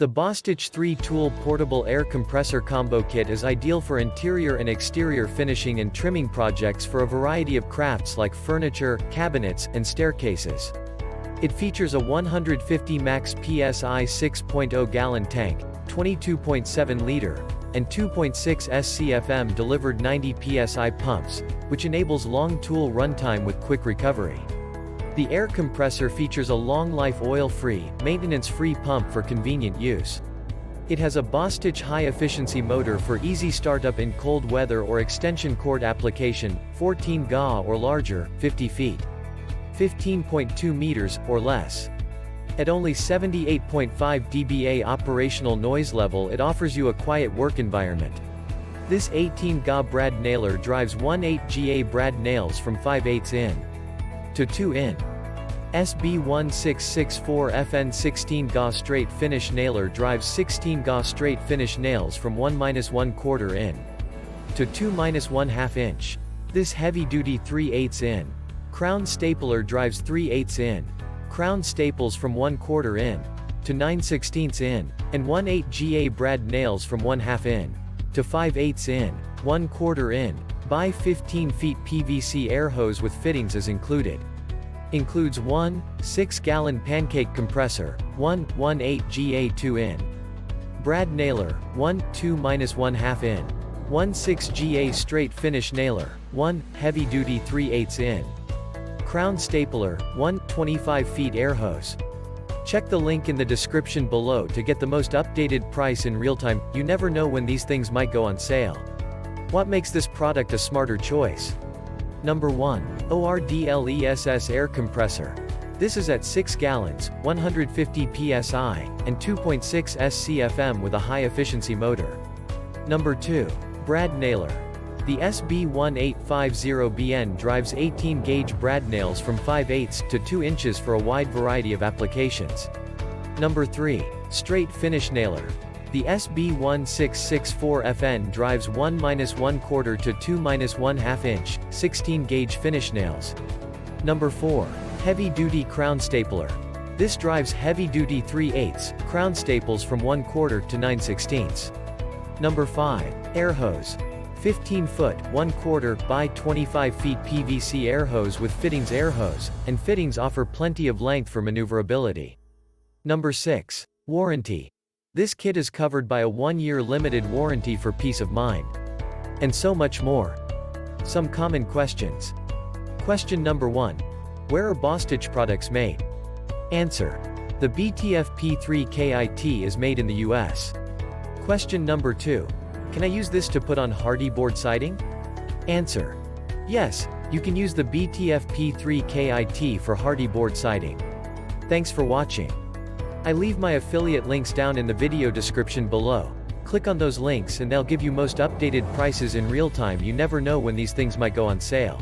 The Bostitch 3-tool portable air compressor combo kit is ideal for interior and exterior finishing and trimming projects for a variety of crafts like furniture, cabinets, and staircases. It features a 150 max PSI 6.0 gallon tank, 22.7 liter, and 2.6 SCFM delivered 90 PSI pumps, which enables long tool runtime with quick recovery. The air compressor features a long-life oil-free, maintenance-free pump for convenient use. It has a Bostitch high-efficiency motor for easy startup in cold weather or extension cord application, 14 GA or larger, 50 feet. 15.2 meters, or less. At only 78.5 dBA operational noise level, it offers you a quiet work environment. This 18 GA brad nailer drives 1/8 GA brad nails from 5/8 in to 2 in. SB1664FN 16 GA straight finish nailer drives 16 GA straight finish nails from 1-1/4 in to 2-1/2 inch. This heavy-duty 3/8 in crown stapler drives 3/8 in crown staples from 1/4 in to 9/16 in, and 1/8 GA brad nails from 1/2 in to 5/8 in, 1/4 in. By 15 feet PVC air hose with fittings is included. Includes 1 6-gallon Pancake Compressor, 1 1/8 GA 2 in brad nailer, 1 2-1/2 in, 1 6 GA straight finish nailer, 1 heavy-duty 3/8 in crown stapler, 1 25 feet air hose. Check the link in the description below to get the most updated price in real time. You never know when these things might go on sale. What makes this product a smarter choice? Number 1. ORDLESS Air Compressor. This is at 6 gallons, 150 PSI, and 2.6 SCFM with a high-efficiency motor. Number 2. Brad Nailer. The SB1850BN drives 18-gauge brad nails from 5/8 to 2 inches for a wide variety of applications. Number 3. Straight Finish Nailer. The SB1664FN drives 1-1/4 to 2-1/2 inch, 16-gauge finish nails. Number 4. Heavy-duty Crown Stapler. This drives heavy-duty 3/8 crown staples from 1/4 to 9/16. Number 5. Air Hose. 15-foot, 1/4 by 25 feet PVC air hose with fittings. Air hose and fittings offer plenty of length for maneuverability. Number 6. Warranty. This kit is covered by a 1-year limited warranty for peace of mind. And so much more. Some common questions. Question number 1. Where are Bostitch products made? Answer. The BTFP3KIT is made in the US. Question number 2. Can I use this to put on hardy board siding? Answer. Yes, you can use the BTFP3KIT for hardy board siding. Thanks for watching. I leave my affiliate links down in the video description below. Click on those links and they'll give you most updated prices in real time. You never know when these things might go on sale.